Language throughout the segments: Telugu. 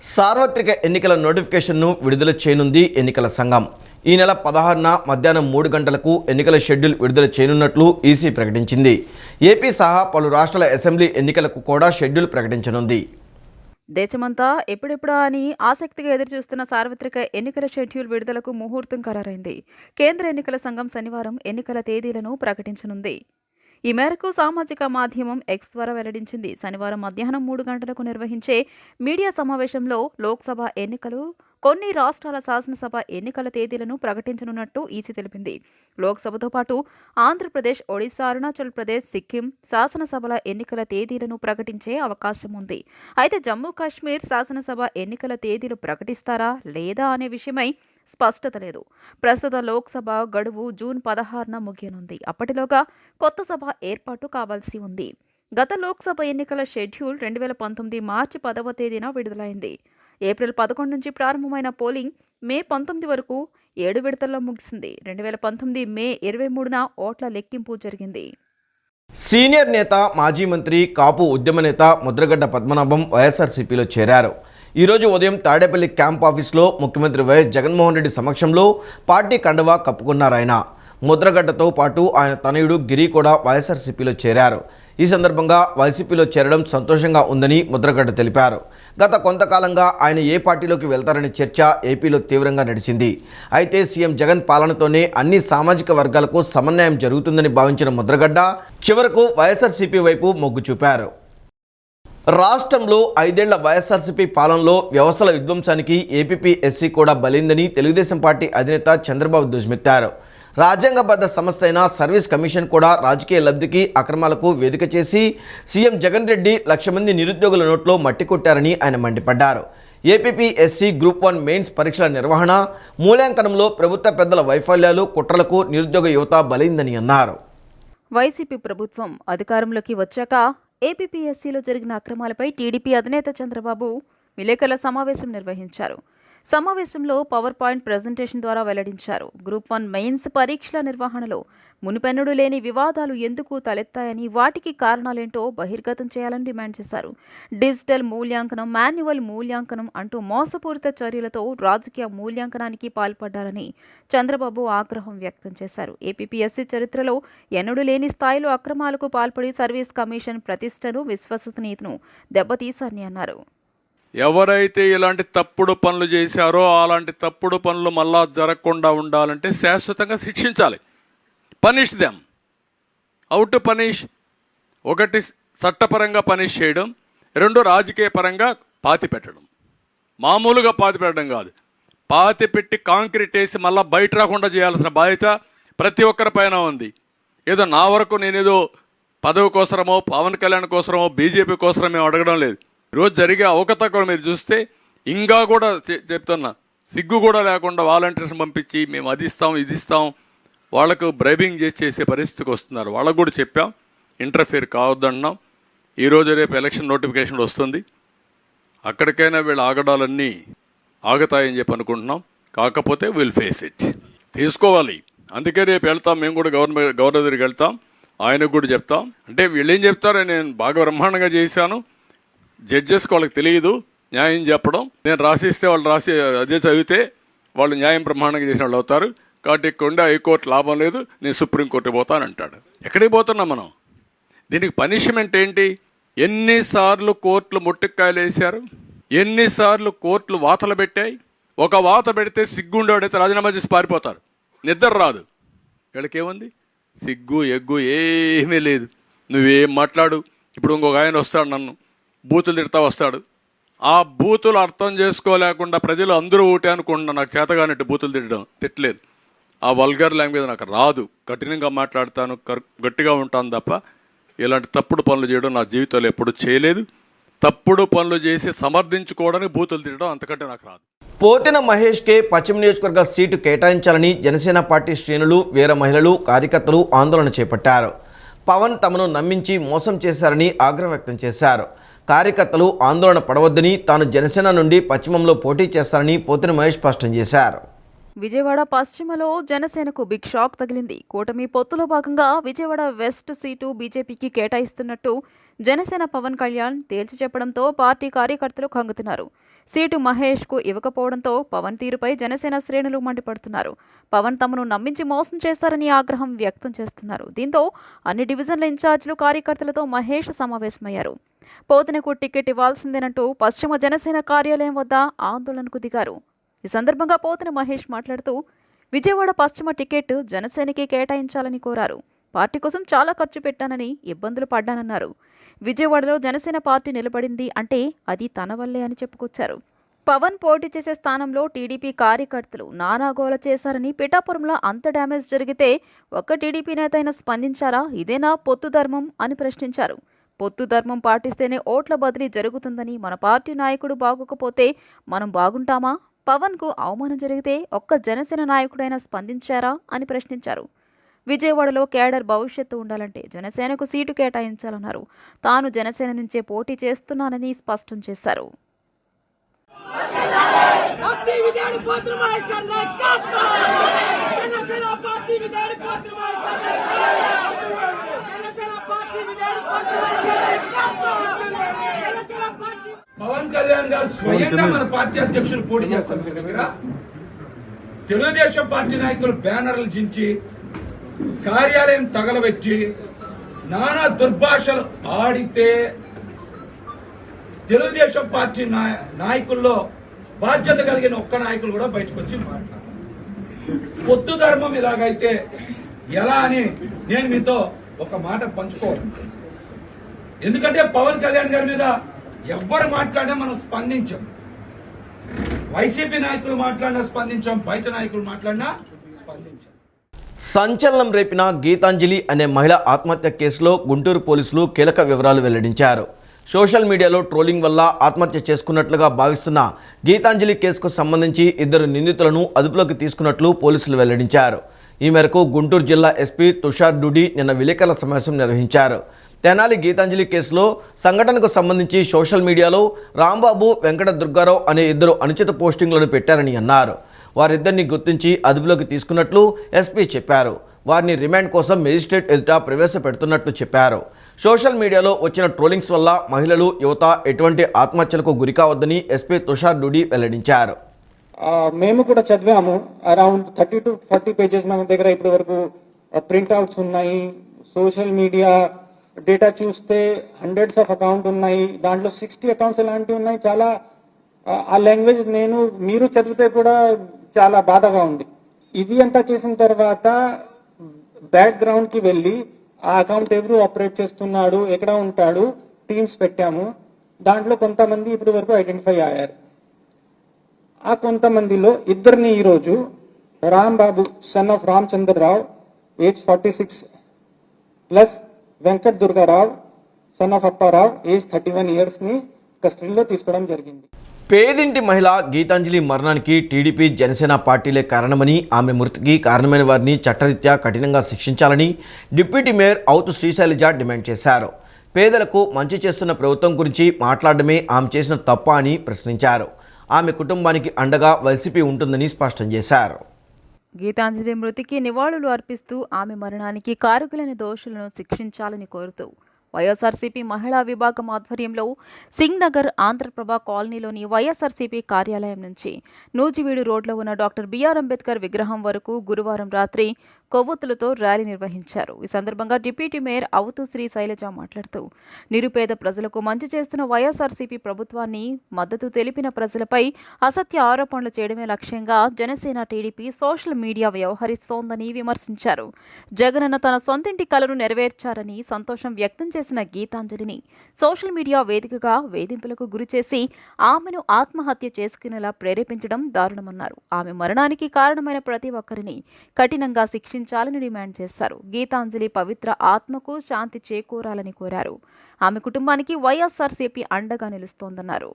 సార్వత్రిక ఎన్నికల నోటిఫికేషన్ను విడుదల చేయనుంది ఎన్నికల సంఘం. ఈ నెల 16న మధ్యాహ్నం 3 గంటలకు ఎన్నికల షెడ్యూల్ విడుదల చేయనున్నట్లు ఈసీ ప్రకటించింది. ఏపీ సహా పలు రాష్ట్రాల అసెంబ్లీ ఎన్నికలకు కూడా షెడ్యూల్ ప్రకటించనుంది. దేశమంతా ఎప్పుడెప్పుడా అని ఆసక్తిగా ఎదురుచూస్తున్న సార్వత్రిక ఎన్నికల షెడ్యూల్ విడుదలకు ముహూర్తం ఖరారైంది. కేంద్ర ఎన్నికల సంఘం శనివారం ఎన్నికల తేదీలను ప్రకటించనుంది. ఈ మేరకు సామాజిక మాధ్యమం ఎక్స్ ద్వారా వెల్లడించింది. శనివారం మధ్యాహ్నం 3 గంటలకు నిర్వహించే మీడియా సమావేశంలో లోక్సభ ఎన్నికలు, కొన్ని రాష్ట్రాల శాసనసభ ఎన్నికల తేదీలను ప్రకటించనున్నట్టు ఈసీ తెలిపింది. లోక్సభతో పాటు ఆంధ్రప్రదేశ్, ఒడిశా, అరుణాచల్ ప్రదేశ్, సిక్కిం శాసనసభల ఎన్నికల తేదీలను ప్రకటించే అవకాశం ఉంది. అయితే జమ్మూ కాశ్మీర్ శాసనసభ ఎన్నికల తేదీలు ప్రకటిస్తారా లేదా అనే విషయమై స్పష్టత లేదు. ప్రస్తుత లోక్సభ గడువు జూన్ 16న ముగియనుంది. అప్పటిలోగా కొత్త సభ ఏర్పాటు కావాల్సి ఉంది. గత లోక్సభ ఎన్నికల షెడ్యూల్ 2019 మార్చి 10వ తేదీన విడుదలైంది. ఏప్రిల్ 11 నుంచి ప్రారంభమైన పోలింగ్ మే 19 వరకు 7 విడతల్లో ముగిసింది. 2019 మే 23న ఓట్ల లెక్కింపు జరిగింది. సీనియర్ నేత, మాజీ మంత్రి, కాపు ఉద్యమ నేత ముద్రగడ్డ పద్మనాభం వైఎస్ఆర్సీపీలో చేరారు. ఈరోజు ఉదయం తాడేపల్లి క్యాంప్ ఆఫీస్లో ముఖ్యమంత్రి వైఎస్ జగన్మోహన్ రెడ్డి సమక్షంలో పార్టీ కండువా కప్పుకున్నారాయన. ముద్రగడ్డతో పాటు ఆయన తనయుడు గిరి కూడా వైఎస్ఆర్సీపీలో చేరారు. ఈ సందర్భంగా వైసీపీలో చేరడం సంతోషంగా ఉందని ముద్రగడ్డ తెలిపారు. గత కొంతకాలంగా ఆయన ఏ పార్టీలోకి వెళ్తారనే చర్చ ఏపీలో తీవ్రంగా నడిచింది. అయితే సీఎం జగన్ పాలనతోనే అన్ని సామాజిక వర్గాలకు సమన్వయం జరుగుతుందని భావించిన ముద్రగడ్డ చివరకు వైఎస్ఆర్సీపీ వైపు మొగ్గు చూపారు. రాష్ట్రంలో 5 ఏళ్ల వైఎస్ఆర్సీపీ పాలనలో వ్యవస్థల విధ్వంసానికి ఏపీఎస్సీ కూడా బలైందని తెలుగుదేశం పార్టీ అధినేత చంద్రబాబు ధ్వజమెత్తారు. రాజ్యాంగబద్ధ సంస్థ అయిన సర్వీస్ కమిషన్ కూడా రాజకీయ లబ్ధికి, అక్రమాలకు వేదిక చేసి సీఎం జగన్ రెడ్డి 1,00,000 మంది నిరుద్యోగుల నోట్లో మట్టి కొట్టారని ఆయన మండిపడ్డారు. ఏపీఎస్సీ గ్రూప్ 1 మెయిన్స్ పరీక్షల నిర్వహణ, మూల్యాంకనంలో ప్రభుత్వ పెద్దల వైఫల్యాలు, కుట్రలకు నిరుద్యోగ యువత బలైందని అన్నారు. వైసీపీ ప్రభుత్వం అధికారంలోకి వచ్చాక ఏపీఎస్సీలో జరిగిన అక్రమాలపై టీడీపీ అధినేత చంద్రబాబు విలేకరుల సమావేశం నిర్వహించారు. సమావేశంలో పవర్ పాయింట్ ప్రెజెంటేషన్ ద్వారా వెల్లడించారు. గ్రూప్ 1 మెయిన్స్ పరీక్షల నిర్వహణలో మునుపెన్నడూ లేని వివాదాలు ఎందుకు తలెత్తాయని, వాటికి కారణాలేంటో బహిర్గతం చేయాలని డిమాండ్ చేశారు. డిజిటల్ మూల్యాంకనం, మాన్యువల్ మూల్యాంకనం అంటూ మోసపూరిత చర్యలతో రాజకీయ మూల్యాంకనానికి పాల్పడ్డారని చంద్రబాబు ఆగ్రహం వ్యక్తం చేశారు. ఏపీఎస్సీ చరిత్రలో ఎన్నడూ లేని స్థాయిలో అక్రమాలకు పాల్పడి సర్వీస్ కమిషన్ ప్రతిష్టను, విశ్వసనీయతను దెబ్బతీశారని అన్నారు. ఎవరైతే ఇలాంటి తప్పుడు పనులు చేశారో అలాంటి తప్పుడు పనులు మళ్ళా జరగకుండా ఉండాలంటే శాశ్వతంగా శిక్షించాలి. Punish them. How to punish? 1 చట్టపరంగా పనిష్ చేయడం, 2 రాజకీయ పరంగా పాతి పెట్టడం. మామూలుగా పాతి పెట్టడం కాదు, పాతి పెట్టి కాంక్రీట్ వేసి మళ్ళీ బయట రాకుండా చేయాల్సిన బాధ్యత ప్రతి ఒక్కరి పైన ఉంది. ఏదో నా వరకు నేనేదో పదవి కోసమో, పవన్ కళ్యాణ్ కోసమో, బీజేపీ కోసమో మేము అడగడం లేదు. ఈరోజు జరిగే అవకతవకలు మీరు చూస్తే ఇంకా కూడా చెప్తున్నా, సిగ్గు కూడా లేకుండా వాలంటీర్స్ పంపించి మేము అది ఇస్తాం, ఇది ఇస్తాం, వాళ్లకు బ్రైబింగ్ చేసే పరిస్థితికి వస్తున్నారు. వాళ్ళకు కూడా చెప్పాం, ఇంటర్ఫియర్ కావద్దన్నాం. ఈరోజు రేపు ఎలక్షన్ నోటిఫికేషన్ వస్తుంది, అక్కడికైనా వీళ్ళ ఆగడాలన్నీ ఆగతాయని చెప్పి అనుకుంటున్నాం. కాకపోతే విల్ ఫేస్ ఇట్, తీసుకోవాలి. అందుకే రేపు వెళ్తాం, మేము కూడా గవర్నర్ దగ్గరికి వెళ్తాం, ఆయనకు కూడా చెప్తాం. అంటే వీళ్ళు ఏం చెప్తారో, నేను బాగా బ్రహ్మాండంగా చేశాను, జడ్జెస్కి వాళ్ళకి తెలియదు న్యాయం చెప్పడం, నేను రాసిస్తే వాళ్ళు రాసి అదే చదివితే వాళ్ళు న్యాయం బ్రహ్మాండంగా చేసిన వాళ్ళు అవుతారు. కాబట్టి ఇక్కడ హైకోర్టు లాభం లేదు, నేను సుప్రీంకోర్టుకి పోతానంటాడు. ఎక్కడికి పోతున్నాం మనం? దీనికి పనిష్మెంట్ ఏంటి? ఎన్నిసార్లు కోర్టులు ముట్టుకాయలు వేశారు, ఎన్నిసార్లు కోర్టులు వాతలు పెట్టాయి. ఒక వాత పెడితే సిగ్గుండేవాడైతే రాజీనామా చేసి పారిపోతారు, నిద్ర రాదు. వీళ్ళకేముంది? సిగ్గు ఎగ్గు ఏమీ లేదు. నువ్వేం మాట్లాడు. ఇప్పుడు ఇంకొక ఆయన వస్తాడు, నన్ను బూతులు తిడతా వస్తాడు. ఆ బూతులు అర్థం చేసుకోలేకుండా ప్రజలు అందరూ ఊటే అనుకుంటున్నా, నాకు చేతగానట్టు బూతులు తిట్టలేదు. ఆ వల్గర్ లాంగ్వేజ్ నాకు రాదు. కఠినంగా మాట్లాడతాను, గట్టిగా ఉంటాను తప్ప ఇలాంటి తప్పుడు పనులు చేయడం నా జీవితంలో ఎప్పుడు చేయలేదు. తప్పుడు పనులు చేసి సమర్థించుకోవడానికి బూతులు తిట్టడం అంతకంటే నాకు రాదు. పోతిన మహేష్కే పశ్చిమ నియోజకవర్గ సీటు కేటాయించాలని జనసేన పార్టీ శ్రేణులు, వీర మహిళలు, కార్యకర్తలు ఆందోళన చేపట్టారు. పవన్ తమను నమ్మించి మోసం చేశారని ఆగ్రహం వ్యక్తం చేశారు. కార్యకర్తలు ఆందోళన పడవద్దని, తాను జనసేన నుండి పశ్చిమంలో పోటీ చేస్తారని పోతిన మహేష్ స్పష్టం చేశారు. విజయవాడ పశ్చిమలో జనసేనకు బిగ్ షాక్ తగిలింది. కూటమి పొత్తులో భాగంగా విజయవాడ వెస్ట్ సీటు బీజేపీకి కేటాయిస్తున్నట్టు జనసేన పవన్ కళ్యాణ్ తేల్చి చెప్పడంతో పార్టీ కార్యకర్తలు కంగుతున్నారు. సీటు మహేష్కు ఇవ్వకపోవడంతో పవన్ తీరుపై జనసేన శ్రేణులు మండిపడుతున్నారు. పవన్ తమను నమ్మించి మోసం చేశారని ఆగ్రహం వ్యక్తం చేస్తున్నారు. దీంతో అన్ని డివిజన్ల ఇన్ఛార్జీలు కార్యకర్తలతో మహేష్ సమావేశమయ్యారు. పోతనకు టికెట్ ఇవ్వాల్సిందేనంటూ పశ్చిమ జనసేన కార్యాలయం వద్ద ఆందోళనకు దిగారు. ఈ సందర్భంగా పోతన మహేష్ మాట్లాడుతూ విజయవాడ పశ్చిమ టికెట్ జనసేనకి కేటాయించాలని కోరారు. పార్టీ కోసం చాలా ఖర్చు పెట్టానని, ఇబ్బందులు పడ్డానన్నారు. విజయవాడలో జనసేన పార్టీ నిలబడింది అంటే అది తన వల్లే అని చెప్పుకొచ్చారు. పవన్ పోటీ చేసే స్థానంలో టీడీపీ కార్యకర్తలు నానాగోల చేశారని, పిఠాపురంలో అంత డ్యామేజ్ జరిగితే ఒక్క టీడీపీ నేత అయినా స్పందించారా? ఇదేనా పొత్తు ధర్మం అని ప్రశ్నించారు. పొత్తు ధర్మం పాటిస్తేనే ఓట్ల బదిలీ జరుగుతుందని, మన పార్టీ నాయకుడు బాగోకపోతే మనం బాగుంటామా? పవన్కు అవమానం జరిగితే ఒక్క జనసేన నాయకుడైనా స్పందించారా అని ప్రశ్నించారు. విజయవాడలో కేడర్ భవిష్యత్తు ఉండాలంటే జనసేనకు సీటు కేటాయించాలన్నారు. తాను జనసేన నుంచే పోటీ చేస్తున్నానని స్పష్టం చేశారు. పవన్ కళ్యాణ్ గారు స్వయంగా మన పార్టీ అధ్యక్షులు పోటీ చేస్తారు మీ దగ్గర. తెలుగుదేశం పార్టీ నాయకులు బ్యానర్లు చించి, కార్యాలయం తగలబెట్టి, నానా దుర్భాషలు ఆడితే తెలుగుదేశం పార్టీ నాయకుల్లో బాధ్యత కలిగిన ఒక్క నాయకులు కూడా బయటకు వచ్చి మాట్లాడారు. పొత్తు ధర్మం ఇలాగైతే ఎలా అని నేను మీతో ఒక మాట పంచుకోవాలి. ఎందుకంటే పవన్ కళ్యాణ్ గారి మీద ఎవరు మాట్లాడినా మనం స్పందించాం. వైసీపీ నాయకులు మాట్లాడినా స్పందించాం, బయట నాయకులు మాట్లాడినా స్పందించాం. సంచలనం రేపిన గీతాంజలి అనే మహిళ ఆత్మహత్య కేసులో గుంటూరు పోలీసులు కీలక వివరాలు వెల్లడించారు. సోషల్ మీడియాలో ట్రోలింగ్ వల్ల ఆత్మహత్య చేసుకున్నట్లుగా భావిస్తున్న గీతాంజలి కేసుకు సంబంధించి 2 నిందితులను అదుపులోకి తీసుకున్నట్లు పోలీసులు వెల్లడించారు. ఈ మేరకు గుంటూరు జిల్లా ఎస్పీ తుషార్ డుడి నిన్న విలేకరుల సమావేశం నిర్వహించారు. తెనాలి గీతాంజలి కేసులో సంఘటనకు సంబంధించి సోషల్ మీడియాలో రాంబాబు, వెంకట దుర్గారావు అనే 2 అనుచిత పోస్టింగ్లను పెట్టారని అన్నారు. వారిద్దరిని గుర్తించి అదుపులోకి తీసుకున్నట్లు ఎస్పీ చెప్పారు. వారిని రిమాండ్ కోసం మేజిస్ట్రేట్ ఎదుట ప్రవేశపెడుతున్నట్లు చెప్పారు. సోషల్ మీడియాలో వచ్చిన ట్రోలింగ్స్ వల్ల మహిళలు, యువత ఎటువంటి ఆత్మహత్యలకు గురికావద్దని ఎస్పీ తుషార్ డుడి వెల్లడించారు. మేము కూడా చదివాము. అరౌండ్ 30 to 40 పేజెస్ మన దగ్గర ఇప్పటి వరకు ప్రింట్అవుట్స్ ఉన్నాయి. సోషల్ మీడియా డేటా చూస్తే హండ్రెడ్స్ ఆఫ్ అకౌంట్ ఉన్నాయి. దాంట్లో 60 అకౌంట్స్ ఇలాంటివి ఉన్నాయి. చాలా ఆ లాంగ్వేజ్ మీరు చదివితే కూడా చాలా బాధగా ఉంది. ఇది అంతా చేసిన తర్వాత బ్యాక్ గ్రౌండ్ కి వెళ్ళి ఆ అకౌంట్ ఎవరు ఆపరేట్ చేస్తున్నాడు, ఎక్కడ ఉంటాడు, టీమ్స్ పెట్టాము. దాంట్లో కొంతమంది ఇప్పటి వరకు ఐడెంటిఫై అయ్యారు. ఆ కొంతమందిలో 2 ఈరోజు Rambabu son of Ramachandrarao age 46 plus Venkat Durgarao son of Apparao age 31 years ని కస్టడీలో తీసుకోవడం జరిగింది. పేదింటి మహిళ గీతాంజలి మరణానికి టీడీపీ, జనసేన పార్టీలే కారణమని, ఆమె మృతికి కారణమైన వారిని చట్టరీత్యా కఠినంగా శిక్షించాలని డిప్యూటీ మేయర్ అవుతు శ్రీశైలజ డిమాండ్ చేశారు. పేదలకు మంచి చేస్తున్న ప్రభుత్వం గురించి మాట్లాడడమే ఆమె చేసిన తప్ప అని ప్రశ్నించారు. ఆమె కుటుంబానికి అండగా వైసీపీ ఉంటుందని స్పష్టం చేశారు. గీతాంజలి మృతికి నివాళులు అర్పిస్తూ ఆమె మరణానికి కారకులైన దోషులను శిక్షించాలని కోరుతూ వైఎస్ఆర్సీపీ మహిళా విభాగం ఆధ్వర్యంలో సింగ్ నగర్ ఆంధ్రప్రభ కాలనీలోని వైఎస్ఆర్సీపీ కార్యాలయం నుంచి నూజివీడు రోడ్లో ఉన్న డాక్టర్ బిఆర్ అంబేద్కర్ విగ్రహం వరకు గురువారం రాత్రి కొవ్వొత్తులతో ర్యాలీ నిర్వహించారు. ఈ సందర్భంగా డిప్యూటీ మేయర్ అవుతు శ్రీ శైలజ మాట్లాడుతూ నిరుపేద ప్రజలకు మంచి చేస్తున్న వైఎస్ఆర్సీపీ ప్రభుత్వాన్ని మద్దతు తెలిపిన ప్రజలపై అసత్య ఆరోపణలు చేయడమే లక్ష్యంగా జనసేన, టీడీపీ సోషల్ మీడియా వ్యవహరిస్తోందని విమర్శించారు. జగనన్న తన సొంతింటి కలను నెరవేర్చారని సంతోషం వ్యక్తం చేసిన గీతాంజలిని సోషల్ మీడియా వేదికగా వేధింపులకు గురిచేసి ఆమెను ఆత్మహత్య చేసుకునేలా ప్రేరేపించడం దారుణమన్నారు. ఆమె మరణానికి కారణమైన ప్రతి ఒక్కరిని కఠినంగా శిక్షించాలని డిమాండ్ చేశారు. గీతాంజలి పవిత్ర ఆత్మకు శాంతి చేకూరాలని కోరారు. ఆమె కుటుంబానికి వైఎస్ఆర్సీపీ అండగా నిలుస్తోందన్నారు.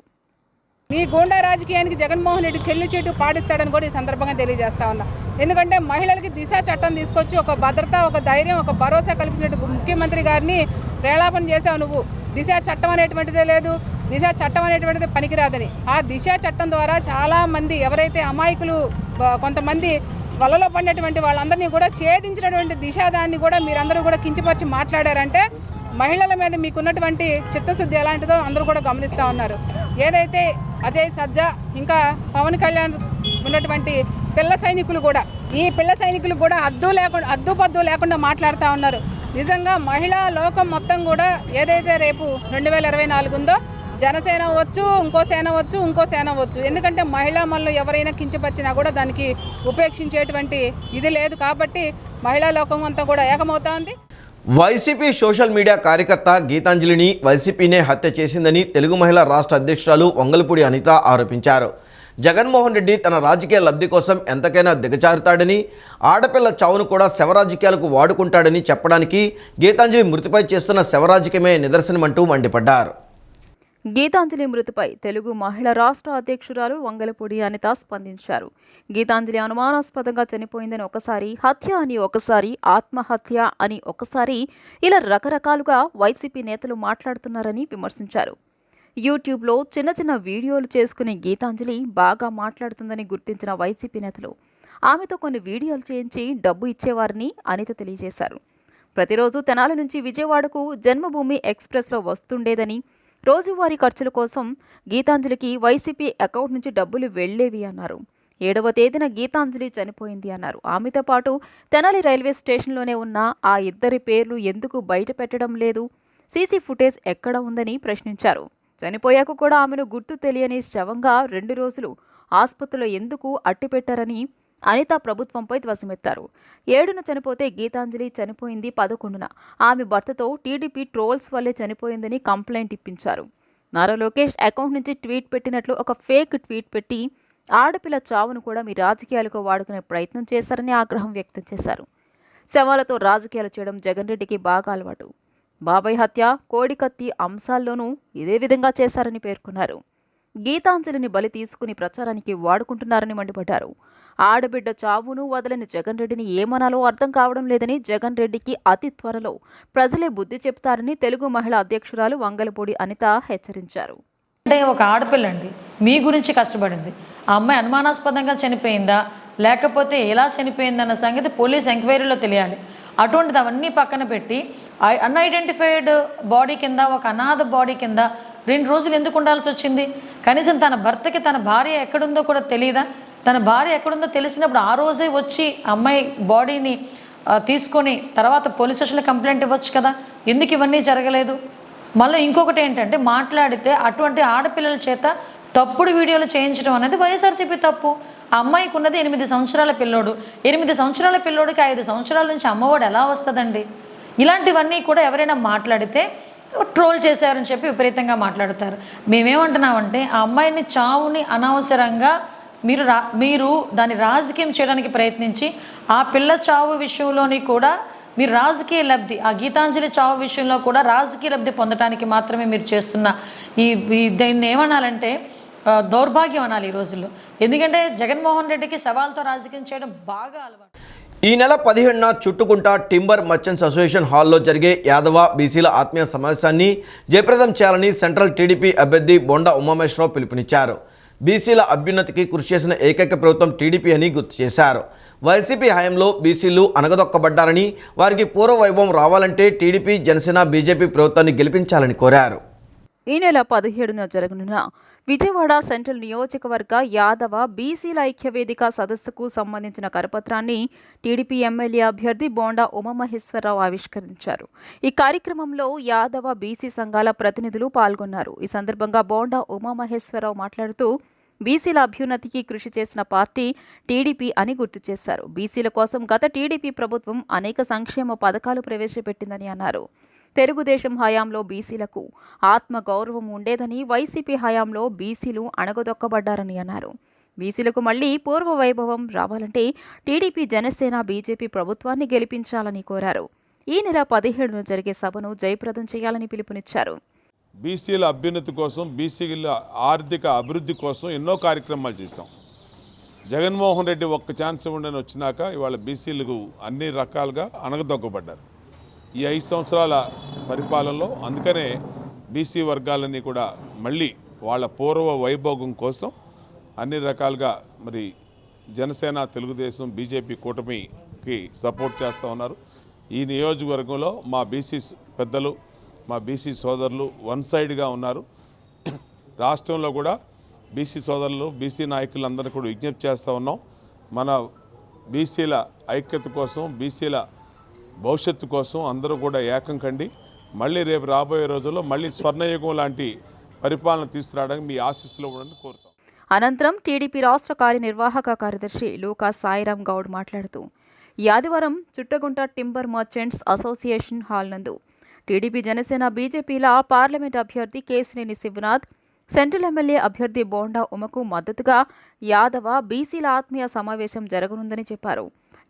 ఈ గూండా రాజకీయానికి జగన్మోహన్ రెడ్డి చెల్లి చెట్టు పాటిస్తాడని కూడా ఈ సందర్భంగా తెలియజేస్తా ఉన్నా. ఎందుకంటే మహిళలకి దిశ చట్టం తీసుకొచ్చి ఒక భద్రత, ఒక ధైర్యం, ఒక భరోసా కల్పించినట్టు ముఖ్యమంత్రి గారిని ప్రేలాపన చేశావు నువ్వు. దిశ చట్టం అనేటువంటిదే లేదు, దిశ చట్టం అనేటువంటిది పనికిరాదని. ఆ దిశ చట్టం ద్వారా చాలామంది ఎవరైతే అమాయకులు కొంతమంది వలలో పడినటువంటి వాళ్ళందరినీ కూడా ఛేదించినటువంటి దిశ దాన్ని కూడా మీరందరూ కూడా కించపరిచి మాట్లాడారంటే మహిళల మీద మీకున్నటువంటి చిత్తశుద్ధి ఎలాంటిదో అందరూ కూడా గమనిస్తూ ఉన్నారు. ఏదైతే అజయ్ సజ్జా ఇంకా పవన్ కళ్యాణ్ ఉన్నటువంటి పిల్ల సైనికులు కూడా ఈ పిల్ల సైనికులు కూడా అద్దు లేకుండా మాట్లాడుతూ ఉన్నారు. నిజంగా మహిళా లోకం మొత్తం కూడా ఏదైతే రేపు 2024 ఉందో జనసేన వచ్చు, ఇంకో సేన వచ్చు. ఎందుకంటే మహిళా మనలో ఎవరైనా కించపరిచినా కూడా దానికి ఉపేక్షించేటువంటి ఇది లేదు. కాబట్టి మహిళా లోకం అంతా కూడా ఏకమవుతోంది. వైసీపీ సోషల్ మీడియా కార్యకర్త గీతాంజలిని వైసీపీనే హత్య చేసిందని తెలుగు మహిళా రాష్ట్ర అధ్యక్షురాలు వంగలపూడి అనిత ఆరోపించారు. జగన్మోహన్ రెడ్డి తన రాజకీయ లబ్ధి కోసం ఎంతకైనా దిగజారుతాడని, ఆడపిల్ల చావును కూడా శవరాజకీయాలకు వాడుకుంటాడని చెప్పడానికి గీతాంజలి మృతిపై చేస్తున్న శవరాజకీయమే నిదర్శనమంటూ మండిపడ్డారు. గీతాంజలి మృతిపై తెలుగు మహిళా రాష్ట్ర అధ్యక్షురాలు వంగలపూడి అనిత స్పందించారు. గీతాంజలి అనుమానాస్పదంగా చనిపోయిందని ఒకసారి, హత్య అని ఒకసారి, ఆత్మహత్య అని ఒకసారి, ఇలా రకరకాలుగా వైసీపీ నేతలు మాట్లాడుతున్నారని విమర్శించారు. యూట్యూబ్లో చిన్న వీడియోలు చేసుకునే గీతాంజలి బాగా మాట్లాడుతుందని గుర్తించిన వైసీపీ నేతలు ఆమెతో కొన్ని వీడియోలు చేయించి డబ్బు ఇచ్చేవారని అనిత తెలియజేశారు. ప్రతిరోజు తెనాలి నుంచి విజయవాడకు జన్మభూమి ఎక్స్ప్రెస్లో వస్తుండేదని, రోజువారీ ఖర్చుల కోసం గీతాంజలికి వైసీపీ అకౌంట్ నుంచి డబ్బులు వెళ్లేవి అన్నారు. 7వ తేదీన గీతాంజలి చనిపోయింది అన్నారు. ఆమెతో పాటు తెనాలి రైల్వే స్టేషన్లోనే ఉన్న ఆ ఇద్దరి పేర్లు ఎందుకు బయట పెట్టడం లేదు, సీసీ ఫుటేజ్ ఎక్కడ ఉందని ప్రశ్నించారు. చనిపోయాక కూడా ఆమెను గుర్తు తెలియని శవంగా 2 రోజులు ఆసుపత్రిలో ఎందుకు అట్టిపెట్టారని అనిత ప్రభుత్వంపై ధ్వజమెత్తారు. 7న చనిపోతే గీతాంజలి చనిపోయింది 11న. ఆమె భర్తతో టీడీపీ ట్రోల్స్ వల్లే చనిపోయిందని కంప్లైంట్ ఇప్పించారు. నారా లోకేష్ అకౌంట్ నుంచి ట్వీట్ పెట్టినట్లు ఒక ఫేక్ ట్వీట్ పెట్టి ఆడపిల్ల చావును కూడా మీ రాజకీయాలకు వాడుకునే ప్రయత్నం చేశారని ఆగ్రహం వ్యక్తం చేశారు. శవాలతో రాజకీయాలు చేయడం జగన్ రెడ్డికి బాగా అలవాటు. బాబాయ్ హత్య, కోడికత్తి అంశాల్లోనూ ఇదే విధంగా చేశారని పేర్కొన్నారు. గీతాంజలిని బలి తీసుకుని ప్రచారానికి వాడుకుంటున్నారని మండిపడ్డారు. ఆడబిడ్డ చావును వదలని జగన్ రెడ్డిని ఏమనాలో అర్థం కావడం లేదని, జగన్ రెడ్డికి అతి త్వరలో ప్రజలే బుద్ధి చెప్తారని తెలుగు మహిళా అధ్యక్షురాలు వంగలపూడి అనిత హెచ్చరించారు. అంటే ఒక ఆడపిల్లండి మీ గురించి కష్టపడింది. ఆ అమ్మాయి అనుమానాస్పదంగా చనిపోయిందా లేకపోతే ఎలా చనిపోయిందన్న సంగతి పోలీస్ ఎంక్వైరీలో తెలియాలి. అటువంటిది అవన్నీ పక్కన పెట్టి అన్ఐడెంటిఫైడ్ బాడీ కింద, ఒక అనాథ బాడీ కింద 2 రోజులు ఎందుకు ఉండాల్సి వచ్చింది? కనీసం తన భర్తకి తన భార్య ఎక్కడుందో కూడా తెలియదా? తన భార్య ఎక్కడుందో తెలిసినప్పుడు ఆ రోజే వచ్చి అమ్మాయి బాడీని తీసుకొని తర్వాత పోలీస్ స్టేషన్లో కంప్లైంట్ ఇవ్వచ్చు కదా. ఎందుకు ఇవన్నీ జరగలేదు? మళ్ళీ ఇంకొకటి ఏంటంటే, మాట్లాడితే అటువంటి ఆడపిల్లల చేత తప్పుడు వీడియోలు చేయించడం అనేది వైఎస్ఆర్సీపీ తప్పు. ఆ అమ్మాయికి ఉన్నది 8 సంవత్సరాల పిల్లోడు. 8 సంవత్సరాల పిల్లోడికి 5 సంవత్సరాల నుంచి అమ్మఒడి ఎలా వస్తుందండి? ఇలాంటివన్నీ కూడా ఎవరైనా మాట్లాడితే ట్రోల్ చేశారని చెప్పి విపరీతంగా మాట్లాడతారు. మేమేమంటున్నామంటే, ఆ అమ్మాయిని చావుని అనవసరంగా మీరు దాన్ని రాజకీయం చేయడానికి ప్రయత్నించి ఆ పిల్ల చావు విషయంలోని కూడా మీరు రాజకీయ లబ్ధి, ఆ గీతాంజలి చావు విషయంలో కూడా రాజకీయ లబ్ధి పొందడానికి మాత్రమే మీరు చేస్తున్న దీన్ని ఏమనాలంటే దౌర్భాగ్యం అనాలి ఈ రోజుల్లో. ఎందుకంటే జగన్మోహన్ రెడ్డికి సవాల్తో రాజకీయం చేయడం బాగా అలవాటు. ఈ నెల 17న చుట్టుకుంట టింబర్ మర్చెంట్స్ అసోసియేషన్ హాల్లో జరిగే యాదవ బీసీల ఆత్మీయ సమావేశాన్ని జయప్రదం చేయాలని సెంట్రల్ టీడీపీ అభ్యర్థి బొండా ఉమామేశ్వరరావు పిలుపునిచ్చారు. బీసీల అభ్యున్నతికి కృషి చేసిన ఏకైక ప్రభుత్వం టీడీపీ అని గుర్తు చేశారు. వైసీపీ హయాంలో బీసీలు అనగదొక్కబడ్డారని, వారికి పూర్వ వైభవం రావాలంటే టీడీపీ, జనసేన, బీజేపీ ప్రభుత్వాన్ని గెలిపించాలని కోరారు. ఈ నెల 17న జరగనున్న విజయవాడ సెంట్రల్ నియోజకవర్గ యాదవ బీసీల ఐక్యవేదిక సదస్సుకు సంబంధించిన కరపత్రాన్ని టీడీపీ ఎమ్మెల్యే అభ్యర్థి బోండా ఉమామహేశ్వరరావు ఆవిష్కరించారు. ఈ కార్యక్రమంలో యాదవ బీసీ సంఘాల ప్రతినిధులు పాల్గొన్నారు. ఈ సందర్భంగా బోండా ఉమామహేశ్వరరావు మాట్లాడుతూ బీసీల అభ్యున్నతికి కృషి చేసిన పార్టీ టీడీపీ అని గుర్తు చేశారు. బీసీల కోసం గత టీడీపీ ప్రభుత్వం అనేక సంక్షేమ పథకాలు ప్రవేశపెట్టిందని అన్నారు. తెలుగుదేశం హయాంలో బీసీలకు ఆత్మగౌరవం ఉండేదని, వైసీపీ హయాంలో బీసీలు అణగదొక్కబడ్డారని అన్నారు. బీసీలకు మళ్లీ పూర్వ వైభవం రావాలంటే టీడీపీ, జనసేన, బీజేపీ ప్రభుత్వాన్ని గెలిపించాలని కోరారు. ఈ నెల 17న జరిగే సభను జయప్రదం చేయాలని పిలుపునిచ్చారు. బీసీల అభ్యున్నతి కోసం, బీసీల ఆర్థిక అభివృద్ధి కోసం ఎన్నో కార్యక్రమాలు చేశాం. జగన్మోహన్ రెడ్డి ఒక్క ఛాన్స్ ఇవ్వండి వచ్చినాక ఇవాళ బీసీలకు అన్ని రకాలుగా అణగదొక్కబడ్డారు. ఈ 5 సంవత్సరాల పరిపాలనలో అందుకనే బీసీ వర్గాలన్నీ కూడా మళ్ళీ వాళ్ళ పూర్వ వైభోగం కోసం అన్ని రకాలుగా మరి జనసేన, తెలుగుదేశం, బీజేపీ కూటమికి సపోర్ట్ చేస్తూ ఉన్నారు. ఈ నియోజకవర్గంలో మా బీసీ పెద్దలు, మా బీసీ సోదరులు వన్ సైడ్గా ఉన్నారు. రాష్ట్రంలో కూడా బీసీ సోదరులు బీసీ నాయకులందరూ కూడా విజ్ఞప్తి చేస్తూ ఉన్నాం. మన బీసీల ఐక్యత కోసం, బీసీల భవిష్యత్తు కోసం అందరూ కూడా ఏకం కండి. మళ్ళీ రేపు రాబోయే రోజుల్లో మళ్ళీ స్వర్ణయుగం లాంటి పరిపాలన తీసుకురావడానికి మీ ఆశీస్సులు ఇవ్వడానికి కోరుతాం. అనంతరం టీడీపీ రాష్ట్ర కార్యనిర్వాహక కార్యదర్శి లూకా సాయిరాం గౌడ్ మాట్లాడుతూ ఈ ఆదివారం Chuttugunta timber merchants association hall నందు టీడీపీ, జనసేన, బీజేపీల పార్లమెంట్ అభ్యర్థి కేశినేని శివనాథ్, సెంట్రల్ ఎమ్మెల్యే అభ్యర్థి బోండా ఉమకు మద్దతుగా యాదవ బీసీల ఆత్మీయ సమావేశం జరగనుందని చెప్పారు.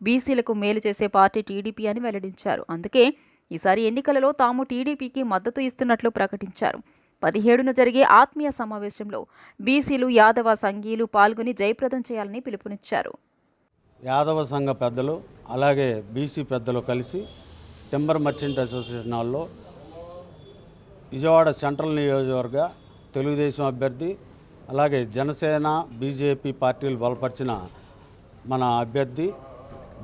బీసీలకు మేలు చేసే పార్టీ టీడీపీ అని వెల్లడించారు. అందుకే ఈసారి ఎన్నికలలో తాము టీడీపీకి మద్దతు ఇస్తున్నట్లు ప్రకటించారు. 17న జరిగే ఆత్మీయ సమావేశంలో బీసీలు, యాదవ సంఘీయులు పాల్గొని జయప్రదం చేయాలని పిలుపునిచ్చారు. యాదవ సంఘ పెద్దలు అలాగే బీసీ పెద్దలు కలిసి టింబర్ మర్చెంట్ అసోసియేషన్ హాల్లో విజయవాడ సెంట్రల్ నియోజకవర్గ తెలుగుదేశం అభ్యర్థి అలాగే జనసేన, బీజేపీ పార్టీలు బలపరిచిన మన అభ్యర్థి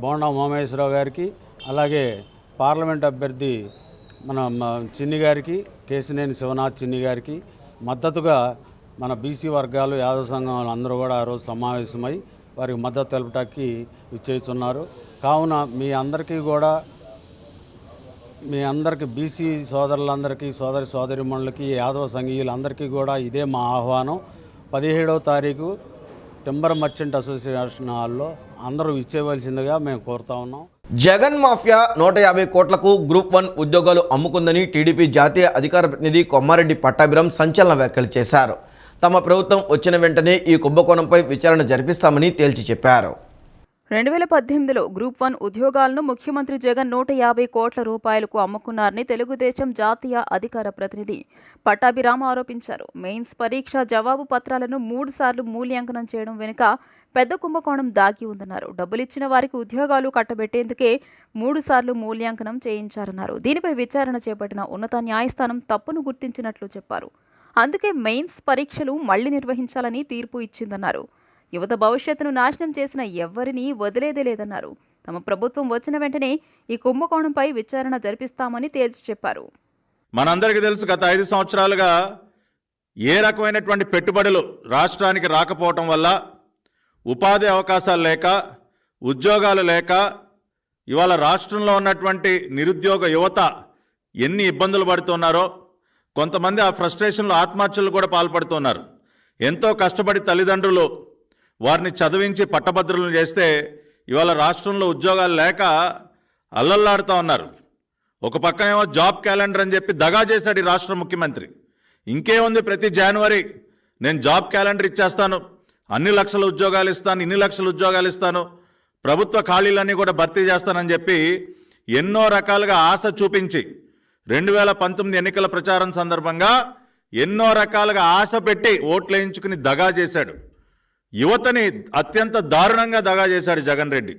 బోండా ఉమామహేశ్వరరావు గారికి, అలాగే పార్లమెంట్ అభ్యర్థి మన చిన్ని గారికి, కేశినేని శివనాథ్ చిన్ని గారికి మద్దతుగా మన బీసీ వర్గాలు, యాదవ సంఘాలు అందరూ కూడా ఆ రోజు సమావేశమై వారికి మద్దతు తెలపడానికి విచ్చేస్తున్నారు. కావున మీ అందరికీ బీసీ సోదరులందరికీ, సోదరిమణులకి, యాదవ సంఘీయులందరికీ కూడా ఇదే మా ఆహ్వానం. 17వ తారీఖు టింబర్ మర్చెంట్ అసోసియేషన్ హాల్లో అందరూ ఇచ్చేవలసిందిగా మేము కోరుతా ఉన్నాం. జగన్ మాఫియా 150 కోట్లకు గ్రూప్ 1 ఉద్యోగాలు అమ్ముకుందని టీడీపీ జాతీయ అధికార ప్రతినిధి కొమ్మారెడ్డి పట్టాభిరామ్ సంచలన వ్యాఖ్యలు చేశారు. తమ ప్రభుత్వం వచ్చిన వెంటనే ఈ కుంభకోణంపై విచారణ జరిపిస్తామని తేల్చి చెప్పారు. 2018లో గ్రూప్ 1 ఉద్యోగాలను ముఖ్యమంత్రి జగన్ 150 కోట్ల రూపాయలకు అమ్ముకున్నారని తెలుగుదేశం జాతీయ అధికార ప్రతినిధి పట్టాభిరామ్ ఆరోపించారు. మెయిన్స్ పరీక్ష జవాబు పత్రాలను 3 సార్లు మూల్యాంకనం చేయడం వెనుక పెద్ద కుంభకోణం దాగి ఉందన్నారు. డబ్బులిచ్చిన వారికి ఉద్యోగాలు కట్టబెట్టేందుకే 3 సార్లు మూల్యాంకనం చేయించారన్నారు. దీనిపై విచారణ చేపట్టిన ఉన్నత న్యాయస్థానం తప్పును గుర్తించినట్లు చెప్పారు. అందుకే మెయిన్స్ పరీక్షలు మళ్లీ నిర్వహించాలని తీర్పు ఇచ్చిందన్నారు. యువత భవిష్యత్తును నాశనం చేసిన ఎవ్వరినీ వదిలేదే లేదన్నారు. తమ ప్రభుత్వం వచ్చిన వెంటనే ఈ కుంభకోణంపై విచారణ జరిపిస్తామని తేల్చి చెప్పారు. మనందరికీ తెలుసు, గత 5 సంవత్సరాలుగా ఏ రకమైనటువంటి పెట్టుబడులు రాష్ట్రానికి రాకపోవటం వల్ల, ఉపాధి అవకాశాలు లేక, ఉద్యోగాలు లేక ఇవాళ రాష్ట్రంలో ఉన్నటువంటి నిరుద్యోగ యువత ఎన్ని ఇబ్బందులు పడుతున్నారో, కొంతమంది ఆ ఫ్రస్ట్రేషన్లో ఆత్మహత్యలు కూడా పాల్పడుతున్నారు. ఎంతో కష్టపడి తల్లిదండ్రులు వారిని చదివించి పట్టభద్రులను చేస్తే ఇవాళ రాష్ట్రంలో ఉద్యోగాలు లేక అల్లల్లాడుతూ ఉన్నారు. ఒక పక్కనేమో జాబ్ క్యాలెండర్ అని చెప్పి దగా చేశాడు ఈ రాష్ట్ర ముఖ్యమంత్రి. ఇంకేముంది, ప్రతి జనవరి నేను జాబ్ క్యాలెండర్ ఇచ్చేస్తాను, అన్ని లక్షల ఉద్యోగాలు ఇస్తాను, ఇన్ని లక్షల ఉద్యోగాలు ఇస్తాను, ప్రభుత్వ ఖాళీలన్నీ కూడా భర్తీ చేస్తానని చెప్పి ఎన్నో రకాలుగా ఆశ చూపించి 2019 ఎన్నికల ప్రచారం సందర్భంగా ఎన్నో రకాలుగా ఆశ పెట్టి ఓట్లు వేయించుకుని దగా చేశాడు. యువతని అత్యంత దారుణంగా దగా చేశాడు జగన్ రెడ్డి.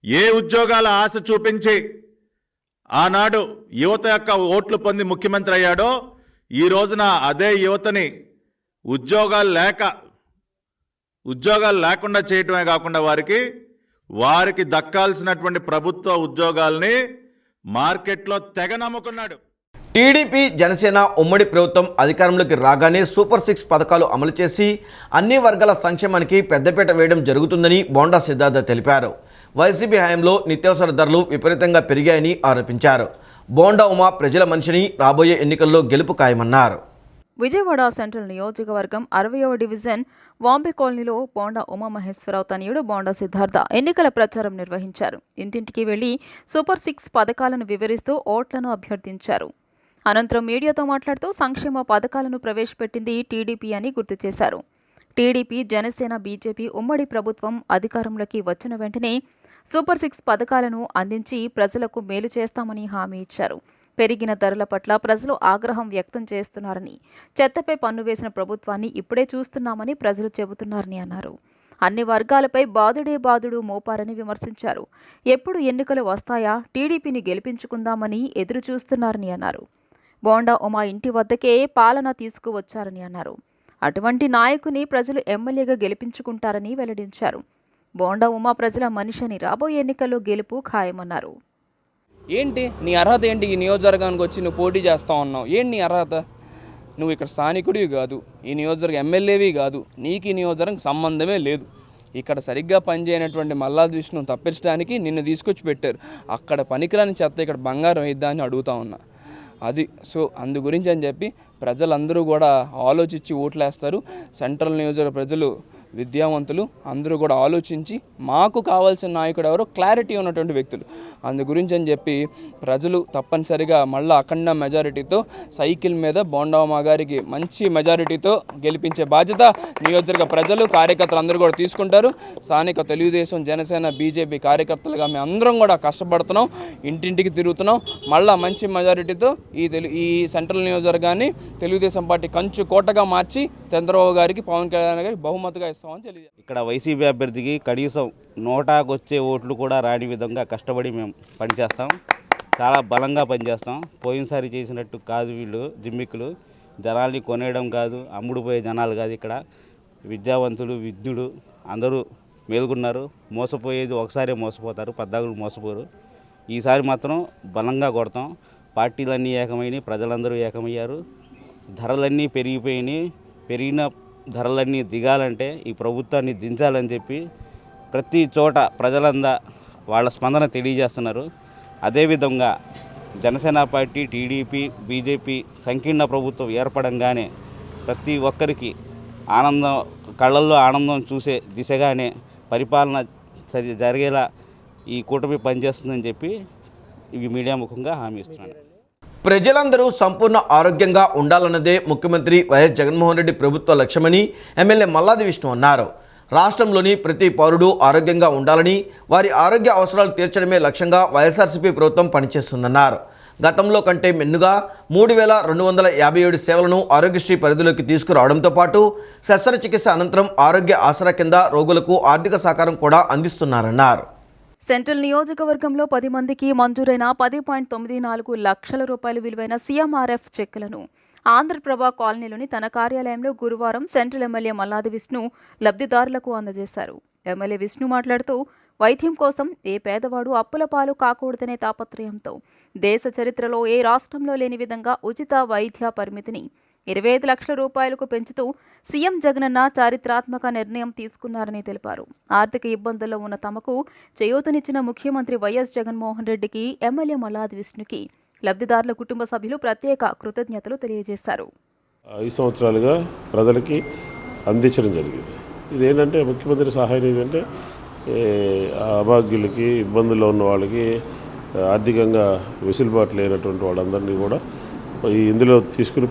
ఏ ఉద్యోగాల ఆశ చూపించి ఆనాడు యువత యొక్క ఓట్లు పొంది ముఖ్యమంత్రి అయ్యాడో, ఈ రోజున అదే యువతని ఉద్యోగాలు లేకుండా చేయటమే కాకుండా వారికి దక్కాల్సినటువంటి ప్రభుత్వ ఉద్యోగాల్ని మార్కెట్లో తెగ నమ్ముకున్నాడు. టీడీపీ, జనసేన ఉమ్మడి ప్రభుత్వం అధికారంలోకి రాగానే సూపర్ 6 పథకాలు అమలు చేసి అన్ని వర్గాల సంక్షేమానికి పెద్దపీట వేయడం జరుగుతుందని బోండా సిద్ధార్థ తెలిపారు. వైసీపీ హయాంలో నిత్యావసర ధరలు విపరీతంగా పెరిగాయని ఆరోపించారు. బోండా ఉమా ప్రజల మనిషిని, రాబోయే ఎన్నికల్లో గెలుపు ఖాయమన్నారు. విజయవాడ సెంట్రల్ నియోజకవర్గం 60వ డివిజన్ వాంబే కాలనీలో బోండా ఉమామహేశ్వరరావు తనయుడు బోండా సిద్ధార్థ ఎన్నికల ప్రచారం నిర్వహించారు. ఇంటింటికి వెళ్లి సూపర్ 6 పథకాలను వివరిస్తూ ఓట్లను అభ్యర్థించారు. అనంతరం మీడియాతో మాట్లాడుతూ సంక్షేమ పథకాలను ప్రవేశపెట్టింది టీడీపీ అని గుర్తు చేశారు. టీడీపీ, జనసేన, బీజేపీ ఉమ్మడి ప్రభుత్వం అధికారంలోకి వచ్చిన వెంటనే సూపర్ 6 పథకాలను అందించి ప్రజలకు మేలు చేస్తామని హామీ ఇచ్చారు. పెరిగిన ధరల పట్ల ప్రజలు ఆగ్రహం వ్యక్తం చేస్తున్నారని, చెత్తపై పన్ను వేసిన ప్రభుత్వాన్ని ఇప్పుడే చూస్తున్నామని ప్రజలు చెబుతున్నారని అన్నారు. అన్ని వర్గాలపై బాదుడు మోపారని విమర్శించారు. ఎప్పుడు ఎన్నికలు వస్తాయా, టీడీపీని గెలిపించుకుందామని ఎదురు చూస్తున్నారని అన్నారు. బోండా ఉమా ఇంటి వద్దకే పాలన తీసుకువచ్చారని అన్నారు. అటువంటి నాయకుని ప్రజలు ఎమ్మెల్యేగా గెలిపించుకుంటారని వెల్లడించారు. బోండా ఉమా ప్రజల మనిషిని, రాబోయే ఎన్నికల్లో గెలుపు ఖాయమన్నారు. ఏంటి నీ అర్హత ఏంటి? ఈ నియోజకవర్గానికి వచ్చి నువ్వు పోటీ చేస్తా ఉన్నావు, ఏంటి నీ అర్హత? నువ్వు ఇక్కడ స్థానికుడివి కాదు, ఈ నియోజకవర్గ ఎమ్మెల్యేవి కాదు, నీకు ఈ నియోజకవర్గం సంబంధమే లేదు. ఇక్కడ సరిగ్గా పనిచేయనటువంటి మల్లాది విష్ణును తప్పించడానికి నిన్ను తీసుకొచ్చి పెట్టారు. అక్కడ పనికిరాని చెత్త ఇక్కడ బంగారం వేద్దా అని అడుగుతా ఉన్నా. అది సో అందు గురించి అని చెప్పి ప్రజలందరూ కూడా ఆలోచించి ఓట్లేస్తారు. సెంట్రల్ నియోజకవర్గ ప్రజలు విద్యావంతులు అందరూ కూడా ఆలోచించి మాకు కావాల్సిన నాయకుడు ఎవరో క్లారిటీ ఉన్నటువంటి వ్యక్తులు. అందు గురించి అని చెప్పి ప్రజలు తప్పనిసరిగా మళ్ళీ అఖండ మెజారిటీతో సైకిల్ మీద బోండమ్మ గారికి మంచి మెజారిటీతో గెలిపించే బాధ్యత నియోజకవర్గ ప్రజలు కార్యకర్తలు అందరూ కూడా తీసుకుంటారు. స్థానిక తెలుగుదేశం, జనసేన, బీజేపీ కార్యకర్తలుగా మేము అందరం కూడా కష్టపడుతున్నాం, ఇంటింటికి తిరుగుతున్నాం. మళ్ళీ మంచి మెజారిటీతో ఈ సెంట్రల్ నియోజకవర్గాన్ని తెలుగుదేశం పార్టీ కంచు కోటగా మార్చి చంద్రబాబు గారికి, పవన్ కళ్యాణ్ గారికి బహుమతిగా ఇస్తామని తెలియదు. ఇక్కడ వైసీపీ అభ్యర్థికి కనీసం 100కు వచ్చే ఓట్లు కూడా రాని విధంగా కష్టపడి మేము పనిచేస్తాం. చాలా బలంగా పనిచేస్తాం. పోయినసారి చేసినట్టు కాదు, వీళ్ళు జిమ్మిక్కులు జనాల్ని కొనేయడం కాదు, అమ్ముడుపోయే జనాలు కాదు. ఇక్కడ విద్యావంతుడు, విజ్ఞుడు అందరూ మేలుకున్నారు. మోసపోయేది ఒకసారి మోసపోతారు, పద్దాకులు మోసపోరు. ఈసారి మాత్రం బలంగా కొడతాం. పార్టీలన్నీ ఏకమైనాయి, ప్రజలందరూ ఏకమయ్యారు. ధరలన్నీ పెరిగిపోయినాయి. పెరిగిన ధరలన్నీ దిగాలంటే ఈ ప్రభుత్వాన్ని దించాలని చెప్పి ప్రతి చోట ప్రజలందా వాళ్ళ స్పందన తెలియజేస్తున్నారు. అదేవిధంగా జనసేన పార్టీ, టీడీపీ, బీజేపీ సంకీర్ణ ప్రభుత్వం ఏర్పడంగానే ప్రతి ఒక్కరికి ఆనందం, కళ్ళల్లో ఆనందం చూసే దిశగానే పరిపాలన జరిగేలా ఈ కూటమి పనిచేస్తుందని చెప్పి ఈ మీడియా ముఖంగా హామీ ఇస్తున్నాను. ప్రజలందరూ సంపూర్ణ ఆరోగ్యంగా ఉండాలన్నదే ముఖ్యమంత్రి వైఎస్ జగన్మోహన్ రెడ్డి ప్రభుత్వ లక్ష్యమని ఎమ్మెల్యే మల్లాది విష్ణు అన్నారు. రాష్ట్రంలోని ప్రతి పౌరుడు ఆరోగ్యంగా ఉండాలని, వారి ఆరోగ్య అవసరాలు తీర్చడమే లక్ష్యంగా వైఎస్ఆర్సీపీ ప్రభుత్వం పనిచేస్తుందన్నారు. గతంలో కంటే మెన్నుగా 3257 సేవలను ఆరోగ్యశ్రీ పరిధిలోకి తీసుకురావడంతో పాటు శస్త్రచికిత్స అనంతరం ఆరోగ్య ఆసరా కింద రోగులకు ఆర్థిక సహకారం కూడా అందిస్తున్నారన్నారు. సెంట్రల్ నియోజకవర్గంలో 10 మందికి మంజూరైన 10.94 లక్షల రూపాయలు విలువైన సీఎంఆర్ఎఫ్ చెక్కులను ఆంధ్రప్రభ కాలనీలోని తన కార్యాలయంలో గురువారం సెంట్రల్ ఎమ్మెల్యే మల్లాది విష్ణు లబ్ధిదారులకు అందజేశారు. ఎమ్మెల్యే విష్ణు మాట్లాడుతూ వైద్యం కోసం ఏ పేదవాడు అప్పుల పాలు కాకూడదనే తాపత్రయంతో దేశ చరిత్రలో ఏ రాష్ట్రంలో లేని విధంగా ఉచిత వైద్య పరిమితిని 25 లక్షల రూపాయలకు పెంచుతూ సీఎం జగనన్న చారిత్రాత్మక నిర్ణయం తీసుకున్నారని తెలిపారు. ఆర్థిక ఇబ్బందుల్లో ఉన్న తమకు చేయూతనిచ్చిన ముఖ్యమంత్రి వైఎస్ జగన్మోహన్ రెడ్డికి, ఎమ్మెల్యే మల్లాది విష్ణుకి లబ్ధిదారుల కుటుంబ సభ్యులు ప్రత్యేక కృతజ్ఞతలు తెలియజేశారు. 5 సంవత్సరాలుగా ప్రజలకి అందించడం జరిగింది. ఇదేంటంటే ముఖ్యమంత్రి సహాయం ఏంటంటే అభాగ్యులకి, ఇబ్బందుల్లో ఉన్న వాళ్ళకి, ఆర్థికంగా వెసులుబాటు లేనటువంటి వాళ్ళందరినీ కూడా ఇందులో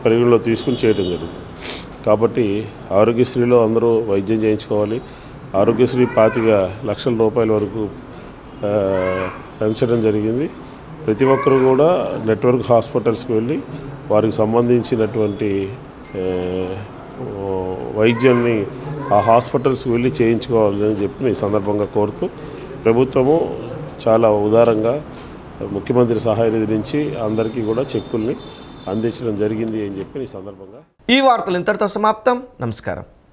పరిగణలో తీసుకుని చేయడం జరుగుతుంది. కాబట్టి ఆరోగ్యశ్రీలో అందరూ వైద్యం చేయించుకోవాలి. ఆరోగ్యశ్రీ 25 లక్షల రూపాయల వరకు పెంచడం జరిగింది. ప్రతి ఒక్కరూ కూడా నెట్వర్క్ హాస్పిటల్స్కి వెళ్ళి వారికి సంబంధించినటువంటి వైద్యాన్ని ఆ హాస్పిటల్స్కి వెళ్ళి చేయించుకోవాలని చెప్పి ఈ సందర్భంగా కోరుతూ, ప్రభుత్వము చాలా ఉదారంగా ముఖ్యమంత్రి సహాయ నిధి నుంచి అందరికీ కూడా చెక్కుల్ని అందించడం జరిగింది అని చెప్పి ఈ సందర్భంగా. ఈ వార్తలు ఇంతటితో సమాప్తం. నమస్కారం.